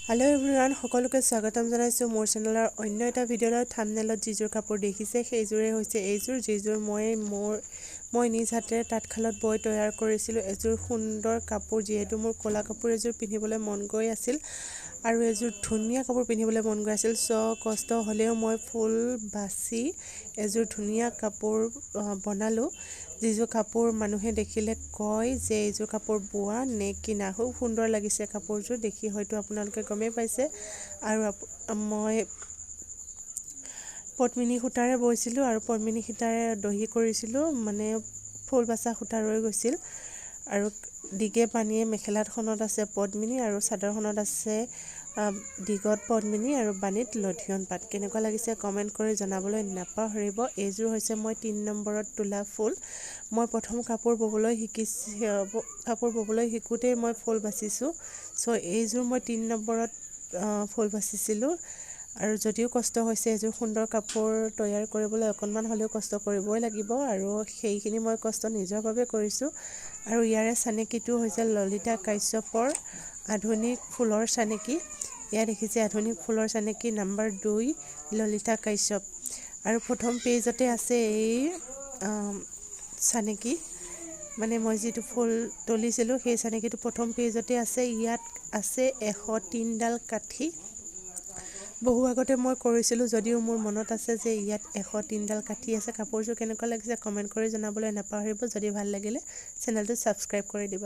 hello everyone সকলোকে স্বাগতম জনাইছো মোৰ চেনেলৰ অন্য এটা ভিডিঅ'লৈ থাম্বনেলত যিজোৰ কাপোৰ দেখিছে সেইজোৰে হৈছে এইজোৰ যিজোৰ মই নিজ হাতেৰে তাঁতশালত বৈ তৈয়াৰ কৰিছিলো এজোৰ সুন্দৰ কাপোৰ যিহেতু মোৰ কলা কাপোৰ এজোৰ পিন্ধিবলৈ মন গৈ আছিল আৰু এজোৰ ধুনীয়া কাপোৰ পিন্ধিবলৈ মন গৈ আছিল কষ্ট হলেও মই ফুল বাছি এজোৰ ধুনীয়া কাপোৰ বনালো যিজোৰ কাপোৰ মানুহে দেখিলে কয় যে এইজোৰ কাপোৰ বোৱা নে কিনা খুব সুন্দৰ লাগিছে কাপোৰজোৰ দেখি হয়তো আপোনালোকে গমে পাইছে আৰু মই পদ্মিনী সূতাৰে বৈছিলো আৰু পদ্মিনী সূতাৰে দহি কৰিছিলো মানে ফুল বাছা সূতা ৰৈ গৈছিল আৰু দিগে পানীয়ে মেখেলাখনত আছে পদ্মিনী আৰু চাদৰখনত আছে দিগত পদ্মিনী আৰু বাণীত লঠিয়ন পাত কেনেকুৱা লাগিছে কমেন্ট কৰি জনাবলৈ নাপাহৰিব এইজোৰ হৈছে মই 3 নম্বৰত তোলা ফুল মই প্ৰথম কাপোৰ ববলৈ শিকোতে মই ফুল বাছিছো এইজোৰ মই 3 নম্বৰত ফুল বাছিছিলো আৰু যদিও কষ্ট হৈছে এজোৰ সুন্দৰ কাপোৰ তৈয়াৰ কৰিবলৈ অকনমান হলেও কষ্ট কৰিবই লাগিব আৰু সেইখিনি মই কষ্ট নিজৰ বাবে কৰিছো আৰু ইয়াৰে চানেকিটো হৈছে ললিতা কাশ্যপৰ আধুনিক ফুলৰ চানেকি ইয়া দেখিছে আধুনিক ফুলৰ চানেকি নম্বৰ 2 ললিতা কাশ্যপ আৰু প্ৰথম পেজতে আছে এই চানেকি মানে মই যেটো ফুল তলিছিলো সেই চানেকিটো প্ৰথম পেজতে আছে ইয়াত আছে 103 ডাল কাঠি বহু আগতে মই কৰিছিলো যদিও মোৰ মনত আছে যে ইয়াত 103 ডাল কাঠি আছে কাপোৰজোৰ কেনেকুৱা লাগিছে কমেন্ট কৰি জনাবলৈ নাপাহৰিব যদি ভাল লাগিলে চেনেলটো সাবস্ক্ৰাইব কৰি দিব